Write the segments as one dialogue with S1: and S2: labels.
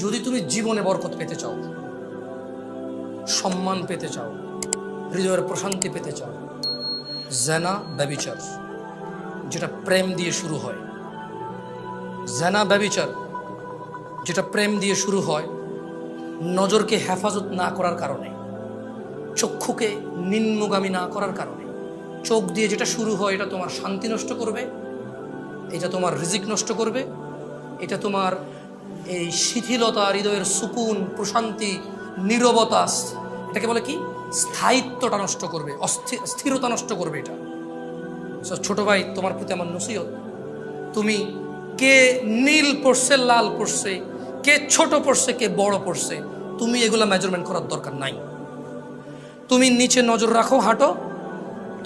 S1: যদি তুমি জীবনে বরকত পেতে চাও, সম্মান পেতে চাও, হৃদয়ের প্রশান্তি পেতে চাও, জেনা ব্যভিচার যেটা প্রেম দিয়ে শুরু হয়, জেনা ব্যভিচার যেটা প্রেম দিয়ে শুরু হয়, নজরকে হেফাজত না করার কারণে, চক্ষুকে নিম্নগামী না করার কারণে, চোখ দিয়ে যেটা শুরু হয় এটা তোমার শান্তি নষ্ট করবে, এটা তোমার রিজিক নষ্ট করবে, এটা তোমার এই শিথিলতা, হৃদয়ের সুকুন, প্রশান্তি, নীরবতা, এটাকে বলে কি স্থায়িত্বটা নষ্ট করবে, স্থিরতা নষ্ট করবে এটা। ছোট ভাই, তোমার প্রতি আমার নসিহত, তুমি কে নীল পড়ছে, লাল পড়ছে, কে ছোট পড়ছে, কে বড় পড়ছে, তুমি এগুলা মেজারমেন্ট করার দরকার নাই। তুমি নিচে নজর রাখো, হাঁটো,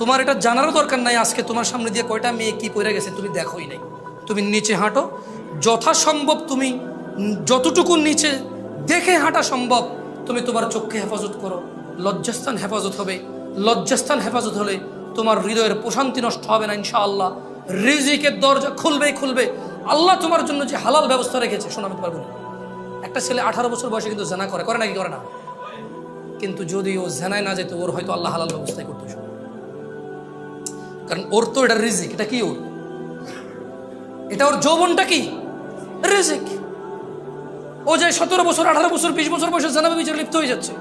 S1: তোমার এটা জানারও দরকার নাই আজকে তোমার সামনে দিয়ে কয়টা মেয়ে কি পড়ে গেছে তুমি দেখোই নাই। তুমি নিচে হাঁটো, যথাসম্ভব তুমি যতটুকু নিচে দেখে হাঁটা সম্ভব তুমি তোমার চোখকে হেফাজত করো। লজ্জাস্থান হেফাজত হবে, লজ্জাস্থান হেফাজত হলে তোমার হৃদয়ের প্রশান্তি নষ্ট হবে না ইনশাআল্লাহ। রিজিকের দরজা খুলবেই খুলবে। আল্লাহ তোমার জন্য যে হালাল ব্যবস্থা রেখেছে, শোনা আমি পারবো না। একটা ছেলে 18 বছর বয়সে কিন্তু জেনা করে নাকি করে না? কিন্তু যদি ও জেনায় না যেত, ওর হয়তো আল্লাহ হালাল ব্যবস্থাই করতো, কারণ ওর তো এটা রিজিক। এটা কি ওর? এটা ওর যৌবনটা কি রিজিক। ও যে 17 বছর, 18 বছর, 20 বছর বয়সে জেনা ব্যভিচারে লিপ্ত হয়ে যাচ্ছে,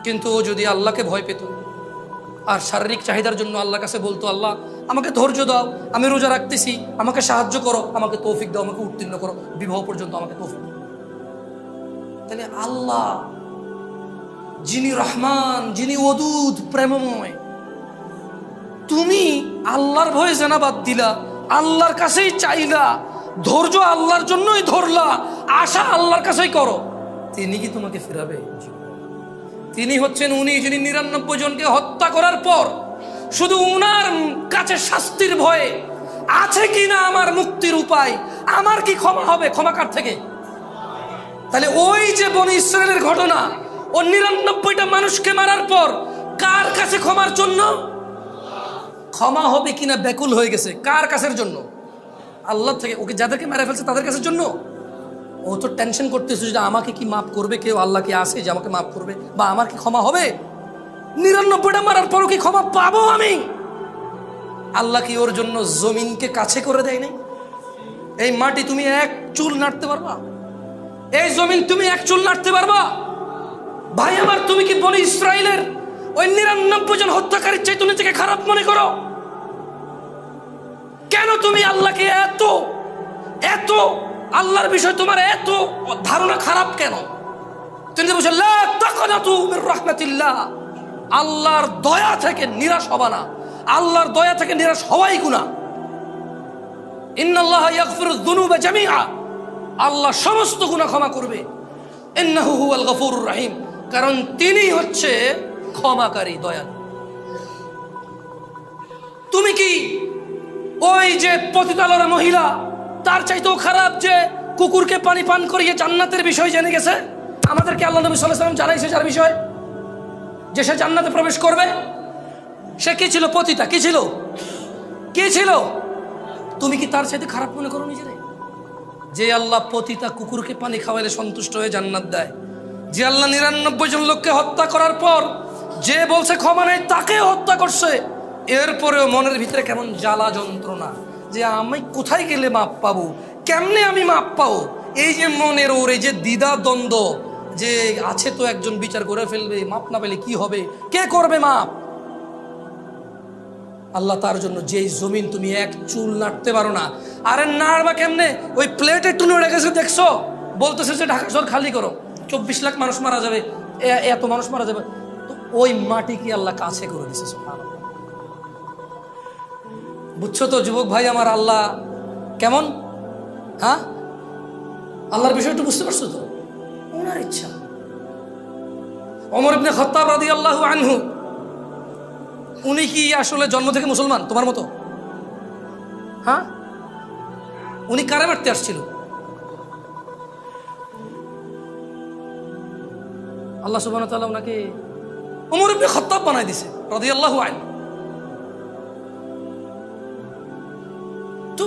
S1: কিন্তু ও যদি আল্লাহকে ভয় পেত আর শারীরিক চাহিদার জন্য আল্লাহর কাছে বলতো, আল্লাহ আমাকে ধৈর্য দাও, আমি রোজা রাখতেছি, আমাকে সাহায্য করো, আমাকে তৌফিক দাও, আমাকে উত্তীর্ণ করো, বিবাহ পর্যন্ত আমাকে তৌফিক দাও, তাহলে আল্লাহ যিনি রহমান, যিনি ওদুদ, প্রেমময়, তুমি আল্লাহর ভয়ে জেনা বাদ দিলা, আল্লাহর কাছেই চাইলা, ধৈর্য আল্লাহর জন্যই ধরলা, আশা আল্লাহর কাছেই করো, তিনি কি তোমাকে ফেরাবে? তিনি হচ্ছেন উনি যিনি 99 জনকে হত্যা করার পর শুধু উনার কাছে শাস্তির ভয়ে আছে কিনা আমার মুক্তির উপায়, আমার কি ক্ষমা হবে, ক্ষমা কার থেকে? তাহলে ওই যে বনি ইসরায়েলের ঘটনা, ও 99টা মানুষকে মারার পর কার কাছে ক্ষমার জন্য? ক্ষমা হবে কিনা ব্যাকুল হয়ে গেছে। কার কাছের জন্য? আল্লাহ থেকে। ওকে যাদেরকে মেরে ফেলছে তাদের কাছের জন্য। ও তো টেনশন করতেছে যে আমাকে কি মাফ করবে কেউ, আল্লাহ কি আসে যে আমাকে মাফ করবে, বা আমার কি ক্ষমা হবে? 99টা মারার পরও কি ক্ষমা পাবো আমি? আল্লাহ কি ওর জন্য জমিনকে কাছে করে দেয় নাই? এই মাটি তুমি এক চুল নাড়তে পারবা? এই জমিন তুমি এক চুল নাড়তে পারবা? ভাই আমার, তুমি কি বনি ইসরায়েলের ওই 99 জন হত্যাকারীর চাইতে নিজেকে খারাপ মনে করো? কেন তুমি আল্লাহকে এত এত আল্লাহর বিষয় তোমার এত ধারণা খারাপ কেন? তুমি বলছো লা তাকনাতু মির রাহমাতিল্লাহ, আল্লাহর দয়া থেকে নিরাশ হবা না। আল্লাহর দয়া থেকে নিরাশ হওয়াই গুনাহ। ইন্নাল্লাহা ইয়াগফিরুয যুনুবা জামিআ, আল্লাহ সমস্ত গুনাহ ক্ষমা করবে। ইন্নাহু হুয়াল গফুরুর রহিম, কারণ তিনি হচ্ছে ক্ষমাকারী, দয়ালু। তুমি কি ওই যে পতিতালয়ের মহিলা, তার চাইতেও খারাপ যে কুকুরকে পানি পান করিয়ে জান্নাতের বিষয় জেনে গেছে? আমাদেরকে আল্লাহ নবী সাল্লাল্লাহু আলাইহি ওয়াসাল্লাম জানাইছে যার বিষয় যে সে জান্নাতে প্রবেশ করবে। সে কি ছিল? পতিতা। কি ছিল? কি ছিল? তুমি কি তার চাইতে খারাপ মনে করো নিজেরে? যে আল্লাহ পতিতা কুকুরকে পানি খাওয়াইলে সন্তুষ্ট হয়ে জান্নাত দেয়, যে আল্লাহ 99 জন লোককে হত্যা করার পর যে বলছে ক্ষমা নেই, তাকে হত্যা করছে, এরপরেও মনের ভিতরে কেমন জ্বালা যন্ত্রণা যে আমি কোথায় গেলে মাপ পাবো, কেমনে আমি মাপ পাবো, এই যে মনের ওর এই যে দ্বিধা দ্বন্দ্ব যে আছে, তো একজন বিচার করে ফেলবে, মাপ না পেলে কি হবে, কে করবে মাপ? আল্লাহ তার জন্য যেই জমিন তুমি এক চুল নাড়তে পারো না, আরে নাড়বা কেমনে? ওই প্লেটে টুলে উড়ে গেছে, দেখছো? বলতেছে যে ঢাকা শহর খালি করো, 24 লাখ মানুষ মারা যাবে, এত মানুষ মারা যাবে, তো ওই মাটি কি আল্লাহ কাছে করে দিছে? সুবহানাল্লাহ। বুঝছো তো যুবক ভাই আমার, আল্লাহ কেমন? হ্যাঁ, আল্লাহর বিষয়টা বুঝতে পারছো তো? ওনার ইচ্ছা। ওমর ইবনে খাত্তাব রাদিয়াল্লাহু আনহু, উনি কি আসলে জন্ম থেকে মুসলমান তোমার মতো? হ্যাঁ, উনি কারে মারতে আসছিল? আল্লাহ সুবহানাহু ওয়া তাআলা ওনাকে ওমর ইবনে খাত্তাব বানাই দিছে রাদিয়াল্লাহু আনহু। তো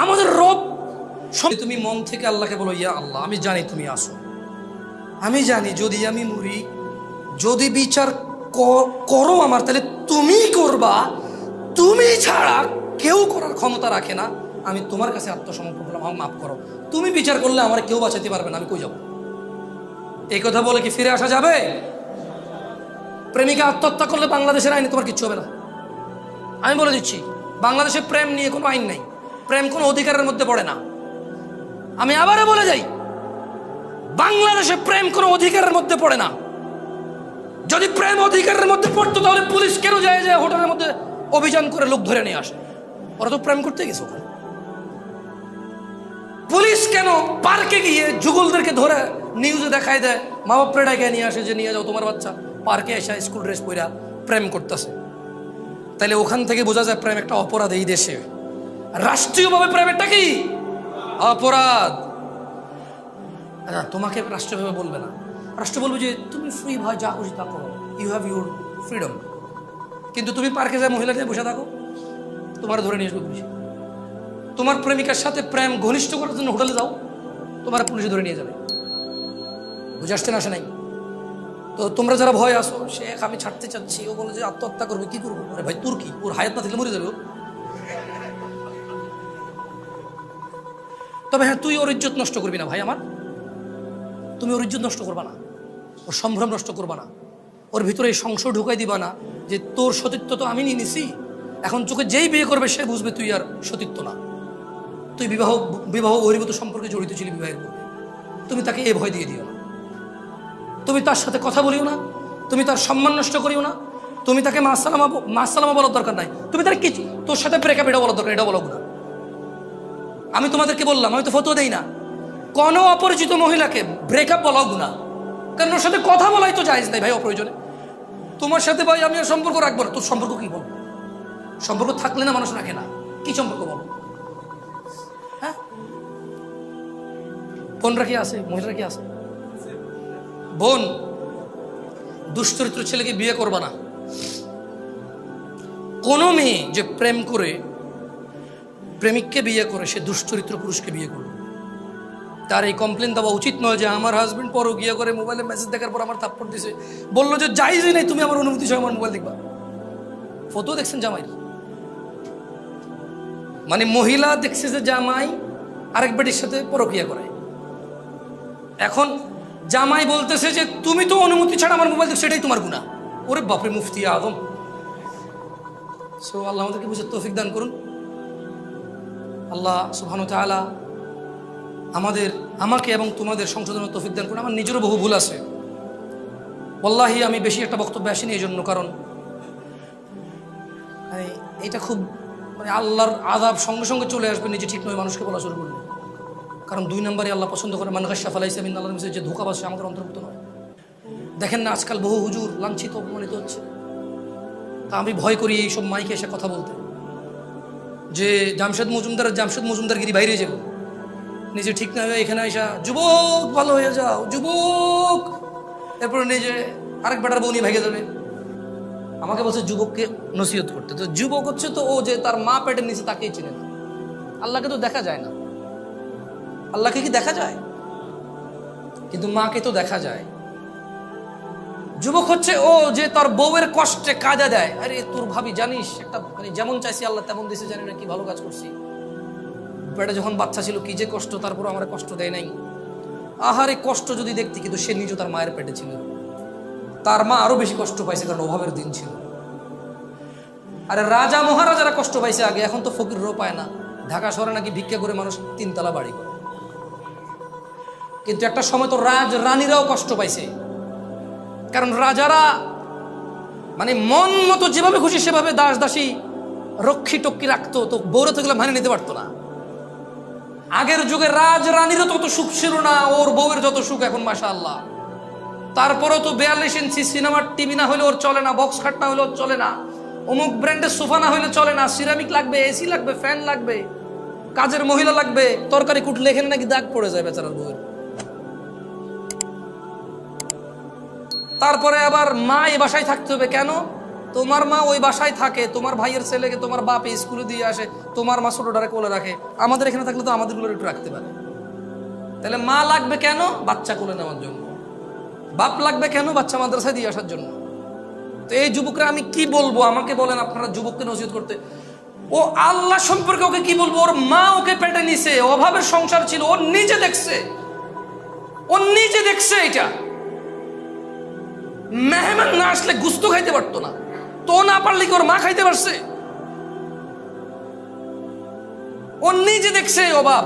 S1: আমাদের রব তুমি মন থেকে আল্লাহকে বলো, ইয়া আল্লাহ, আমি জানি তুমি আসো, আমি জানি যদি আমি মরি, যদি বিচার করো আমার, তাহলে তুমি করবা, তুমি ছাড়া কেউ করার ক্ষমতা রাখে না। আমি তোমার কাছে আত্মসমর্পণ করলাম, আমাকে মাফ করো। তুমি বিচার করলে আমার কেউ বাঁচাতে পারবে না, আমি কই যাব? এই কথা বলে কি ফিরে আসা যাবে? প্রেমিকা আত্মহত্যা করলে বাংলাদেশের আইনে তোমার কিচ্ছু হবে না। আমি বলে দিচ্ছি, বাংলাদেশে প্রেম নিয়ে কোনো আইন নাই, প্রেম কোনো অধিকারের মধ্যে পড়ে না। আমি আবারও বলে যাই, বাংলাদেশে প্রেম কোনো অধিকারের মধ্যে পড়ে না। যদি প্রেম অধিকারের মধ্যে পড়তো তাহলে পুলিশ কেন যায় যে হোটেলের মধ্যে অভিযান করে লোক ধরে নিয়ে আসে? ওরা তো প্রেম করতে গেছে ওখানে। পুলিশ কেন পার্কে গিয়ে যুগলদেরকে ধরে নিউজে দেখায় দেয়, মা বাপ প্রেডাকে নিয়ে আসে যে নিয়ে যাও তোমার বাচ্চা, পার্কে এসে স্কুল ড্রেস পরে প্রেম করতেছে? তাহলে ওখান থেকে বোঝা যায় প্রেম একটা অপরাধ এই দেশে। রাষ্ট্রীয়ভাবে প্রেমেরটা কি অপরাধ? আচ্ছা, তোমাকে রাষ্ট্রীয়ভাবে বলবে না, রাষ্ট্র বলবে যে তুমি ফ্রি ভাই, যা খুশি তা করো, ইউ হ্যাভ ইউর ফ্রিডম। কিন্তু তুমি পার্কে যায় মহিলাদের বসে থাকো, তোমার ধরে নিয়ে আসবে পুলিশ। তোমার প্রেমিকার সাথে প্রেম ঘনিষ্ঠ করার জন্য হোটেলে যাও, তোমার পুলিশে ধরে নিয়ে যাবে। বুঝে আসছে না? আসে নাই? তো তোমরা যারা ভয় আসো, শেখ আমি ছাড়তে চাচ্ছি, ও বলে যে আত্মহত্যা করবে, কি করবো? আরে ভাই, তোর কি? ওর হায়াত না থাকলে মরে যাবে। তবে হ্যাঁ, তুই ওর ইজ্জত নষ্ট করবি না ভাই আমার, তুমি ওর ইজ্জত নষ্ট করবা না, ওর সম্ভ্রম নষ্ট করবা না, ওর ভিতরে এই সংশয় ঢুকাই দিবা না যে তোর সতীত্ব তো আমি নিয়ে নিছি, এখন চোখে যেই বিয়ে করবে সে বুঝবে তুই আর সতীত্ব না, তুই বিবাহ বহির্ভূত সম্পর্কে জড়িত ছিলি বিবাহের পূর্বে। তুমি তাকে এ ভয় দিয়ে দিও না, তুমি তার সাথে কথা বলিও না, তুমি তার সম্মান নষ্ট করিও না, তুমি তাকে মাসালামা বলার দরকার নাই, তুমি তার কিছু তোর সাথে ব্রেকআপ এটা বলার দরকার, এটা বলো না। আমি তোমাদেরকে বললাম, আমি তো ফতোয়া দেই না, কোনো অপরিচিত মহিলাকে ব্রেকআপ বলাও গুনাহ, কারণ ওর সাথে কথা বলাই তো জায়েজ নাই ভাই অপ্রয়োজনে। তোমার সাথে ভাই আমি আর সম্পর্ক রাখবো না, তোর সম্পর্ক কি বল? সম্পর্ক থাকলে না মানুষ রাখে না, কি সম্পর্ক বল? হ্যাঁ, বোনরা কি আছে, মহিলারা কি আছে? বোন, দুশ্চরিত্র ছেলেকে বিয়ে করবা না। কোনো মেয়ে যে প্রেম করে প্রেমিককে বিয়ে করে, সে দুশ্চরিত্র পুরুষকে বিয়ে করবে। তার এই কমপ্লেন দেওয়া উচিত নয় যে আমার হাজবেন্ড পরকীয়া করে মোবাইলে মেসেজ দেখার পর আমার থাপ্পড় দিছে, বললো যে জায়েজই নেই, তুমি আমার অনুমতি সহ আমার মোবাইল দেখবা। ফটো দেখছেন জামাই, মানে মহিলা দেখছে যে জামাই আরেক বেটির সাথে পরকীয়া করে, এখন জামাই বলতেছে যে তুমি তো অনুমতি ছাড়া আমার মোবাইল দেখছো, সেটাই তোমার গুনাহ। ওরে বাপরে, মুফতি আদম। সো আল্লাহ আমাদেরকে বুঝে তৌফিক দান করুন। আল্লাহ সুবহানাহু ওয়া তাআলা আমাকে এবং তোমাদের সংশোধনের তৌফিক দান করুন। আমার নিজেরও বহু ভুল আছে, ওয়াল্লাহি আমি বেশি একটা বক্তব্য আসিনি এই জন্য, কারণ এটা খুব আল্লাহর আযাব সঙ্গে সঙ্গে চলে আসবে নিজে ঠিক নয় মানুষকে বলা শুরু করবে। কারণ 2 নম্বরে আল্লাহ পছন্দ করে মান গাশশা ফালাইসা মিন আল্লাহর মিসে, যে ধোঁকাবাজ সে আমাদের অন্তর্ভুক্ত নয়। দেখেন না আজকাল বহু হুজুর লাঞ্ছিত অপমানিত হচ্ছে, তা আমি ভয় করি এইসব মাইকে এসে কথা বলতে, যে জামশেদ মজুমদারগিরি বাইরে যাব, নিজে ঠিক না হয়ে এখানে আইসা যুবক ভালো হয়ে যাও যুবক, এরপরে নিজে আরেক বেটার বউ নিয়ে ভেঙে যাবে। আমাকে বলছে যুবককে নসিহত করতে, তো যুবক হচ্ছে তো ও যে তার মা পেটের নিচে তাকেই চেনে না। আল্লাহকে তো দেখা যায় না, আল্লাহকে কি দেখা যায়? কিন্তু মাকে তো দেখা যায়। যুবক হচ্ছে ও যে তার বউয়ের কষ্টে কাজা দেয়, আরে তোর ভাবি জানিস একটা যেমন চাইছি আল্লাহ তেমন দিছে, জানি না কি ভালো কাজ করছি, বেটা যখন বাচ্চা ছিল কি যে কষ্ট, তারপর আমার কষ্ট দেয় নাই। আহারে কষ্ট যদি দেখতি, কিন্তু সে নিজে তার মায়ের পেটে ছিল, তার মা আরো বেশি কষ্ট পাইছে কারণ অভাবের দিন ছিল। আরে রাজা মহারাজারা কষ্ট পাইছে আগে, এখন তো ফকিরও পায় না। ঢাকা শহরে নাকি ভিক্ষা করে মানুষ 3 তলা বাড়ি করে, কিন্তু একটা সময় তো রানীরাও কষ্ট পাইছে, কারণ রাজারা মন মতো যেভাবে খুশি সেভাবে দাস দাসী রক্ষী টক্ষী রাখতো, তো বৌরা তো এগুলো মানে নিতে পারতো না। আগের যুগে রানীরও তত সুখ ছিল না, ওর বউয়ের যত সুখ এখন মাশাআল্লাহ। তারপরেও তো 42 ইঞ্চি সিনেমার টিভি না হলে ওর চলে না, বক্স খাট না হলে ওর চলে না, অমুক ব্র্যান্ডের সোফা না হলে চলে না, সিরামিক লাগবে, এসি লাগবে, ফ্যান লাগবে, কাজের মহিলা লাগবে, তরকারি কুটলে এখানে নাকি দাগ পড়ে যায় বেচারার বউয়ের। তারপরে আবার মা এই বাসায় থাকতে হবে কেন? তোমার মা ওই বাসায় থাকে, তোমার ভাইয়ের ছেলেকে তোমার বাপ স্কুলে দিয়ে আসে, তোমার মা ছোটটারে কোলে রাখে। আমাদের এখানে থাকলে তো আমাদেরগুলো একটু রাখতে পারে। তাহলে মা লাগবে কেন? বাচ্চা কোলে নেওয়ার জন্য। বাপ লাগবে কেন? বাচ্চা মাদ্রাসায় দিয়ে আসার জন্য। তো এই যুবকরা আমি কি বলবো? আমাকে বলেন আপনারা যুবককে নসিহত করতে। ও আল্লাহ সম্পর্কে ওকে কি বলবো? ওর মা ওকে পেটে নিছে, অভাবের সংসার ছিল, ও নিজে দেখছে, ও নিজে দেখছে। এটা মেহমান না আসলে গুস্ত খাইতে পারতো না, তো না পারলে কি ওর মা খাইতে পারছে? ও নিজে দেখছে অভাব,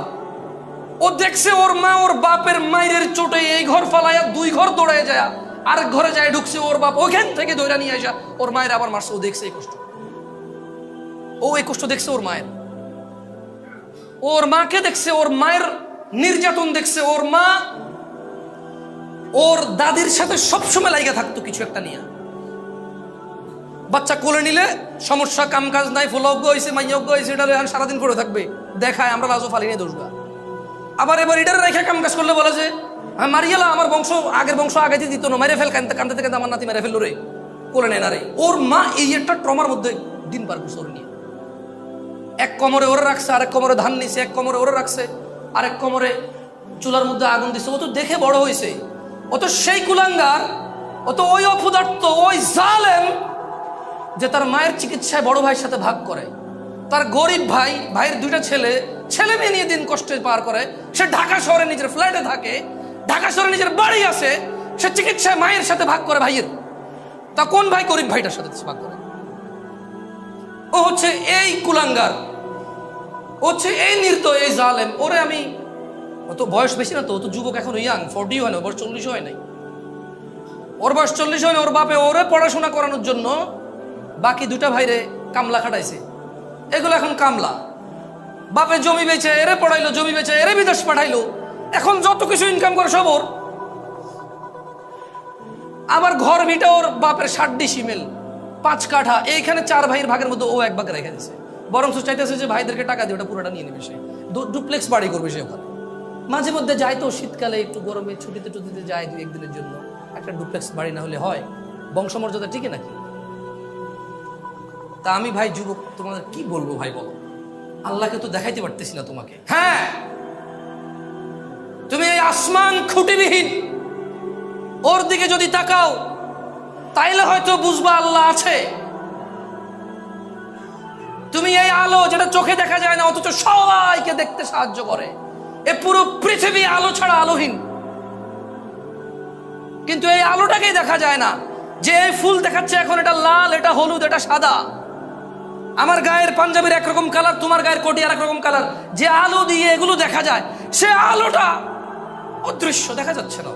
S1: ও দেখছে ওর মা ওর বাপের মায়ের চোটে এই ঘর ফালাইয়া 2 ঘর দৌড়ায় যায়, আরেক ঘরে যায় ঢুকছে, ওর বাপ ওখান থেকে দৌড়া নিয়ে আসা ওর মায়ের আবার মারছে। ও দেখছে এই কষ্ট, ও এই কষ্ট দেখছে ওর মায়ের, ওর মাকে দেখছে, ওর মায়ের নির্যাতন দেখছে। ওর মা ওর দাদির সাথে সবসময় লাইগা থাকতো কিছু একটা নিয়ে। বাচ্চা কোলে নিলে সমস্যা, কাম কাজ নাই, ফলজ্ঞ হয়েছে, মাইয়জ্ঞ হয়েছে, এটা সারাদিন করে থাকবে, দেখায় আমরা লাজো ফালি নিয়ে দোষগা। আবার এবার এটার রেখে কাম কাজ করলে বলে যে মারিয়ালা আমার বংশ, আগের বংশ আগাইতে দিত না, মেরে ফেল, কান্দতে কান্দতে কান্দতে আমার নাতি মেরে ফেললো রে, কোলে নেয় না রে। ওর মা এই একটা ট্রমার মধ্যে দিন পার করছে ওর নিয়ে। এক কোমরে ওরে রাখছে, আরেক কোমরে ধান নিছে, এক কোমরে ওরে রাখছে, আরেক কোমরে চুলার মধ্যে আগুন দিছে। ও তো দেখে বড় হয়েছে, ও তো সেই কুলাঙ্গার, ও তো ওই অপদার্থ, ওই জালেম যে তার মায়ের চিকিৎসায় বড় ভাইয়ের সাথে ভাগ করে। তার গরিব ভাই, ভাইয়ের 2টা ছেলে, ছেলে মেয়ে নিয়ে দিন কষ্টে পার করে। সে ঢাকা শহরে নিজের ফ্ল্যাটে থাকে, ঢাকা শহরে নিজের বাড়ি আছে, সে চিকিৎসায় মায়ের সাথে ভাগ করে ভাইয়ের। তা কোন ভাই গরিব ভাইটার সাথে ভাগ করে? ও হচ্ছে এই কুলাঙ্গার, ও হচ্ছে এই নির্দয়, এই জালেম। ওরে আমি, ও তো বয়স বেশি না তো, ও তো যুবক, এখন ইয়াং, 40 হয় না, বয়স 40 হয় নাই, ওর বয়স 40 হয় না। ওর বাপে ওরে পড়াশোনা করানোর জন্য বাকি 2টা ভাইরে কামলা খাটাইছে। এগুলো এখন কামলা। বাপে জমি বেচে এরে পড়াইলো, জমি বেচে এরে বিদেশ পাঠাইলো, এখন যত কিছু ইনকাম করে সব ওর। আবার ঘর ভিটা ওর বাপের 60 ডিসিমেল, 5 কাঠা, এইখানে 4 ভাইয়ের ভাগের মধ্যে ও 1 ভাগে রেখে দিছে। বরং চাইতেছে যে ভাইদেরকে টাকা দিয়ে ওটা পুরোটা নিয়ে নেবে, সে ডুপ্লেক্স বাড়ি করবে সে ওখানে। মাঝে মধ্যে যায় তো শীতকালে একটু গরমে ছুটিতে টুটিতে যায় 2-1 দিনের জন্য। একটা ডুপ্লেক্স বাড়ি না হলে হয়? বংশমর্যাদা টিকে নাকি? তা আমি ভাই যুবক তোমাদের কি বলবো ভাই বলো? আল্লাহকে তো দেখাইতে পারতেছি না তোমাকে। হ্যাঁ, তুমি এই আসমান খুঁটিবিহীন ওর দিকে যদি তাকাও তাইলে হয়তো বুঝবা আল্লাহ আছে। তুমি এই আলো যেটা চোখে দেখা যায় না অথচ সবাইকে দেখতে সাহায্য করে, এ পুরো পৃথিবী আলো ছাড়া আলোহীন। কিন্তু এই আলোটাকেই দেখা যায় না, যে এই ফুল দেখাচ্ছে এখন এটা লাল, এটা হলুদ, এটা সাদা। আমার গায়ের পাঞ্জাবির একরকম কালার, তোমার গায়ের কোটি আর একরকম কালার। যে আলো দিয়ে এগুলো দেখা যায়, সে আলোটা অদৃশ্য, দেখা যাচ্ছে না।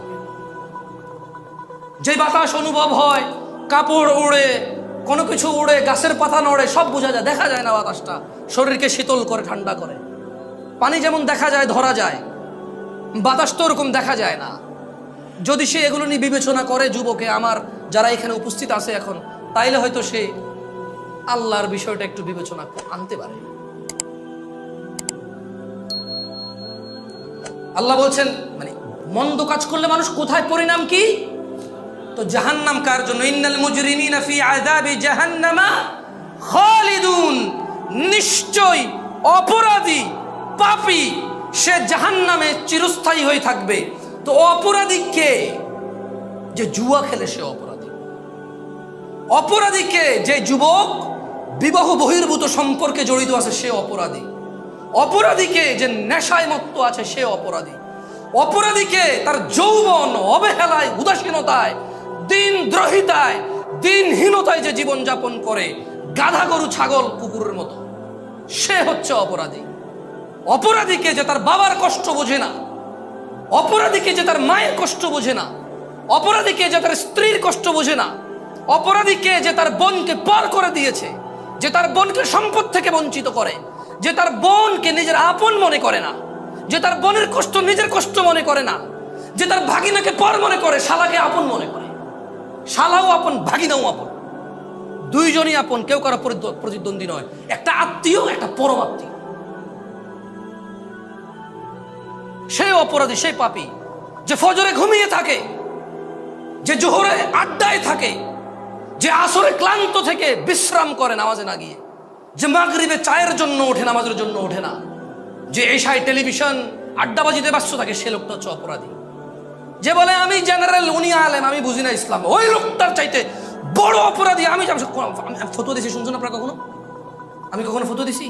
S1: যে বাতাস অনুভব হয়, কাপড় উড়ে, কোনো কিছু উড়ে, গাছের পাতা নড়ে, সব বোঝা যায়, দেখা যায় না। বাতাসটা শরীরকে শীতল করে, ঠান্ডা করে। পানি যেমন দেখা যায়, ধরা যায়, বাতাস তো ওরকম দেখা যায় না। যদি সে এগুলো নিয়ে বিবেচনা করে, যুবকে আমার যারা এখানে উপস্থিত আছে এখন, তাইলে হয়তো সে আল্লাহর বিষয়টা একটু বিবেচনা আনতে পারে। আল্লাহ বলছেন মানে মন্দ কাজ করলে মানুষ কোথায় পরিণাম কি? তো জাহান্নাম কার জন্য? ইন্নাল মুজরিমিনা ফি আযাবি জাহান্নামা খালিদুন, নিশ্চয় অপরাধী পাপী সে জাহান্নামে চিরস্থায়ী হয়ে থাকবে। তো অপরাধী কে? যে জুয়া খেলে সে অপরাধী। অপরাধী কে? যে যুবক বিবাহ বহির্ভূত সম্পর্কে জড়িত আছে সে অপরাধী। অপরাধীকে যে নেশায় মত্ত আছে সে অপরাধী। অপরাধীকে তার যৌবন অবহেলায়, উদাসীনতায়, দিনদ্রোহিতায়, দিনহীনতায় যে জীবন যাপন করে, গাধা গরু ছাগল কুকুরের মতো, সে হচ্ছে অপরাধী। অপরাধীকে যে তার বাবার কষ্ট বোঝে না, অপরাধীকে যে তার মায়ের কষ্ট বোঝে না, অপরাধীকে যে তার স্ত্রীর কষ্ট বোঝে না, অপরাধীকে যে তার বোনকে পার করে দিয়েছে, যে তার বোনকে সম্পদ থেকে বঞ্চিত করে, যে তার বোনকে নিজের আপন মনে করে না, যে তার বোনের কষ্ট নিজের কষ্ট মনে করে না, যে তার ভাগিনাকে পর মনে করে, শালাকে আপন মনে করে। শালাও আপন, ভাগিনাও আপন, দুইজনই আপন, কেউ কারো প্রতিদ্বন্দ্বী নয়। একটা আত্মীয়, একটা পরম আত্মীয়। সে অপরাধী, সেই পাপী যে ফজরে ঘুমিয়ে থাকে, যে জোহরে আড্ডায় থাকে, যে আসরে ক্লান্ত থেকে বিশ্রাম করে নামাজে না গিয়ে, যে মাগরিবে চায়ের জন্য ওঠে, নামাজের জন্য ওঠে না, যে এশায় টেলিভিশন আড্ডাবাজিতে ব্যস্ত থাকে, সে লোকটা হচ্ছে অপরাধী। যে বলে আমি জেনারেল, উনি আলেম, আমি বুঝি না ইসলাম, ওই লোকটার চাইতে বড় অপরাধী আমি। ফতোয়া দিছি, শুনছেন আপনারা কখনো? আমি কখনো ফতোয়া দিছি?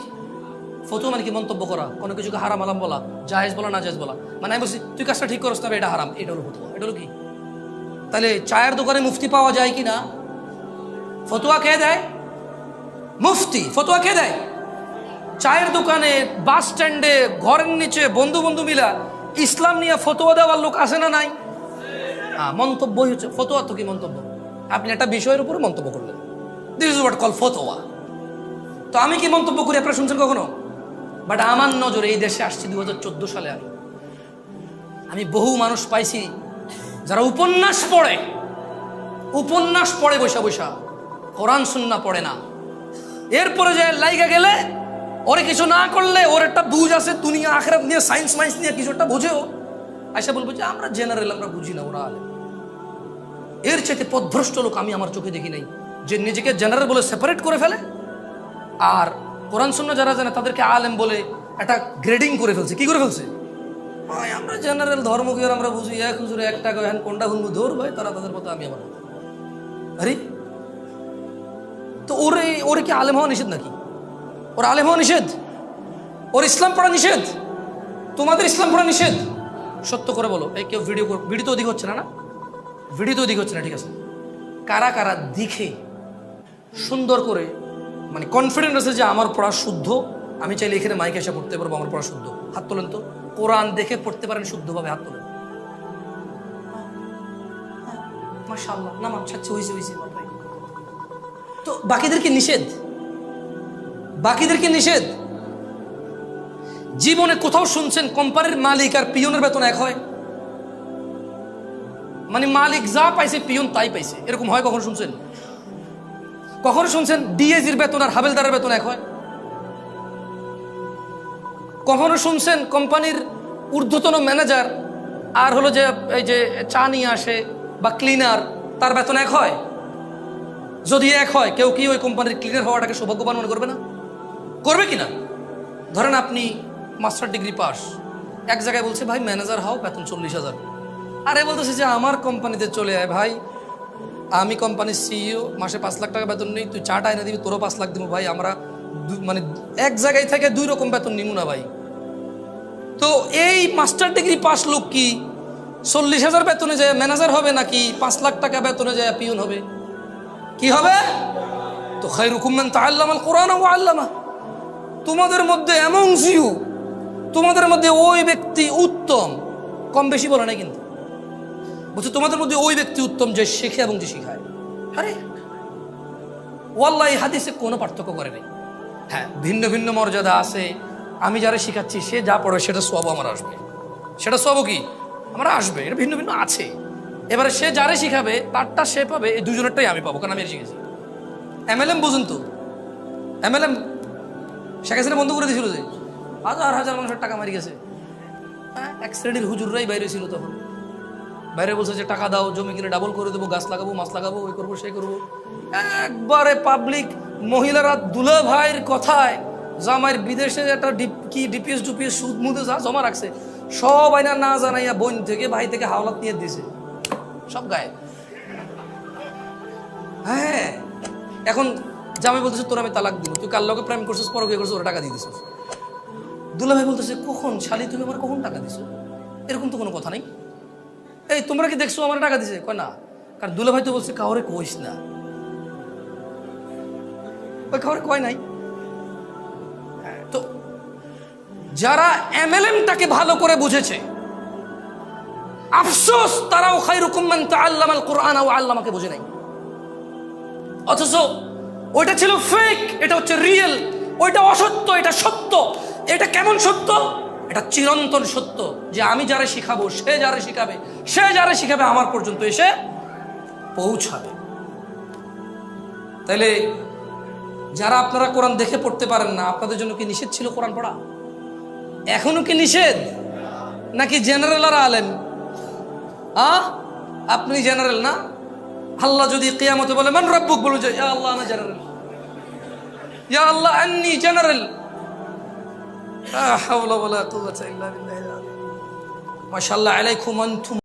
S1: ফতোয়া মানে কি? মন্তব্য করা, কোনো কিছুকে হারাম আলাম বলা, জায়েজ বলা, না জায়েজ বলা। মানে আমি বলছি তুই কাজটা ঠিক করছ না, এটা হারাম, এটা হলো ফতোয়া। এটা হলো কি? তাহলে চায়ের দোকানে মুফতি পাওয়া যায় কি না? ফতোয়া কে দেয়? মুফতি। ফতোয়া কে দেয়? চায়ের দোকানে, বাস স্ট্যান্ডে, ঘরের নিচে বন্ধু বন্ধু মিলা ইসলাম নিয়ে ফতোয়া দেওয়ার লোক আছে না নাই? মন্তব্যই হচ্ছে ফতোয়া। তো কি মন্তব্য? আপনি একটা বিষয়ের উপরে মন্তব্য করলেন, দিস ইজ হোয়াট কল ফতোয়া। তো আমি কি মন্তব্য করি আপনারা শুনছেন কখনো? বাট আমার নজরে এই দেশে আসছি 2014 সালে। আমি বহু মানুষ পাইছি যারা উপন্যাস পড়ে বৈশা বৈশা, কোরআন সুন্নাহ পড়ে না। এরপরে যে লাইগা গেলে ওরে কিছু না করলে, ওর একটা বুঝ আছে দুনিয়া আখিরাত নিয়ে, সায়েন্স মাইন্স নিয়ে কিছু একটা বোঝেও, আইসা বলবো যে আমরা জেনারেল, আমরা বুঝি না, ওরা আলেম। এর চাইতে পথভ্রষ্ট লোক আমি আমার চোখে দেখি নাই, যে নিজেকে জেনারেল বলে সেপারেট করে ফেলে, আর কোরআন সুন্নাহ যারা জানে তাদেরকে আলেম বলে একটা গ্রেডিং করে ফেলছে। কি করে ফেলছে? আমরা জেনারেল, ধর্ম কি আমরা বুঝি, এক হুজুরে একটা কহেন, কোনটা হুনবু ধর ভাই, তারা তাদের মতো, আমি আমার মতো। আরে তো ওরে কি আলেম হওয়া নিষেধ নাকি? ওর আলেম হওয়া নিষেধ? ওর ইসলাম পড়া নিষেধ? তোমাদের ইসলাম পড়া নিষেধ? সত্য করে বলো। এই কেউ ভিডিও তো অধিক হচ্ছে না? ভিডিও তো অধিক হচ্ছে না, ঠিক আছে। কারা কারা দেখে সুন্দর করে মানে কনফিডেন্ট আছে যে আমার পড়া শুদ্ধ, আমি চাইলে এখানে মাইকে এসে পড়তে পারবো, আমার পড়া শুদ্ধ? হাত তোলেন তো। কোরআন দেখে পড়তে পারেন শুদ্ধভাবে? হাত তোলেন। মাশাআল্লাহ, না মানছে, হয়েছে। তো বাকিদেরকে নিষেধ। জীবনে কোথাও শুনছেন কোম্পানির মালিক আর পিয়নের বেতন এক হয়? মানে মালিক যা পাইছে পিয়ন তাই পাইছে, এরকম হয়? কখনো শুনছেন? কখনো শুনছেন ডিএজির বেতন আর হাবেলদারের বেতন এক হয়? কখনো শুনছেন কোম্পানির ঊর্ধ্বতন ম্যানেজার আর হলো যে এই যে চা নিয়ে আসে বা ক্লিনার, তার বেতন এক হয়? যদি এক হয়, কেউ কি ওই কোম্পানির ক্লিনার হওয়াটাকে সৌভাগ্যবান মনে করবে না? করবে কি না? ধরেন আপনি মাস্টার ডিগ্রি পাস, এক জায়গায় বলছে ভাই ম্যানেজার হও, বেতন 40,000। আরে বলতেছে যে আমার কোম্পানিতে চলে আয় ভাই, আমি কোম্পানির সিইও, মাসে 5 লাখ টাকা বেতন নেই, তুই চাটা এনে দিবি, তোরও 5 লাখ দিব ভাই, আমরা মানে এক জায়গায় থেকে 2 রকম বেতন নিব না ভাই। তো এই মাস্টার ডিগ্রি পাস লোক কি 40,000 বেতনে যায় ম্যানেজার হবে, নাকি 5 লাখ টাকা বেতনে যায় পিয়ন হবে? কি হবে? তো খায়রুকুম মান তাআল্লামাল কুরআন ওয়া আল্লামা। তোমাদের মধ্যে তোমাদের মধ্যে ওই ব্যক্তি উত্তম, কম বেশি বলে না কিন্তু, বলছে তোমাদের মধ্যে ওই ব্যক্তি উত্তম যে শেখে এবং যে শিখায়। আরে ওয়াল্লাহি হাদিসে কোনো পার্থক্য করে নাই। হ্যাঁ, ভিন্ন ভিন্ন মর্যাদা আছে। আমি যারা শিখাচ্ছি সে যা পড়ে সেটা সওয়াব আমার আসবে, সেটা সওয়াব কি আমার আসবে, এটা ভিন্ন ভিন্ন আছে। এবারে সে যারে শিখাবে তারটা সে পাবে, এই দুজনেরটাই আমি পাবো, কারণ আমি শিখেছি। এমএলএম বুঝুন তো, এমএলএম শেখ হাসিনা বন্ধ করে দিয়েছিল, যে হাজার হাজার মানুষের টাকা মারি গেছে। হ্যাঁ, এক শ্রেণীর হুজুররাই বাইরে ছিল তখন, বাইরে বলছে যে টাকা দাও, জমি কিনে ডাবল করে দেবো, গাছ লাগাবো, মাছ লাগাবো, ওই করবো সেই করবো। একবারে পাবলিক মহিলারা দুলা ভাইয়ের কথায় জামাইয়ের বিদেশে একটা ডিপিএস সুদ মুদে যা জমা রাখছে সব আইনা না জানাইয়া বোন থেকে ভাই থেকে হাওলাত নিয়ে দিয়েছে, সব গায়ে। হ্যাঁ, এখন জামাই বলতেছে তোর আমি তালাক দিব, তুই কার লগে প্রেম করছিস, পরকিয়া করছিস, ওরা টাকা দিয়ে দিছিস। দুলা ভাই বলতেছে কখন শালি তুমি আমার কখন টাকা দিছো? এরকম তো কোনো কথা নেই। এই তোমরা কি দেখছো আমার টাকা দিছে? কয় না, কারণ দুলা ভাই তো বলছে কাউরে কইস না, ওই কাউরে কয় নাই। তো যারা এমএলএমটাকে ভালো করে বুঝেছে, আফসোস তারাও খায়রুকুম মান তাআল্লামাল কুরআন ওয়া আল্লামাকে বুঝে নাই। অথচ ওইটা ছিল ফেক, এটা হচ্ছে রিয়েল। ওইটা অসত্য, এটা সত্য। এটা কেমন সত্য? এটা চিরন্তন সত্য, যে আমি যারা শিখাবো, সে যারা শিখাবে, সে যারা শিখাবে আমার পর্যন্ত এসে পৌঁছাবে। তাইলে যারা আপনারা কোরআন দেখে পড়তে পারেন না, আপনাদের জন্য কি নিষেধ ছিল কোরআন পড়া? এখনো কি নিষেধ? নাকি জেনারেল আর আলেম? আপনি জেনারেল না, আল্লাহ যদি কিয়ামতে বলে মান রাব্বুক, বলবো যে ইয়া আল্লাহ আনা জেনারেল, ইয়া আল্লাহ আন্নি জেনারেল। লা হাওলা ওয়ালা কুওয়াতা ইল্লা বিল্লাহ। মাশাআল্লাহ আলাইকুম আনতুম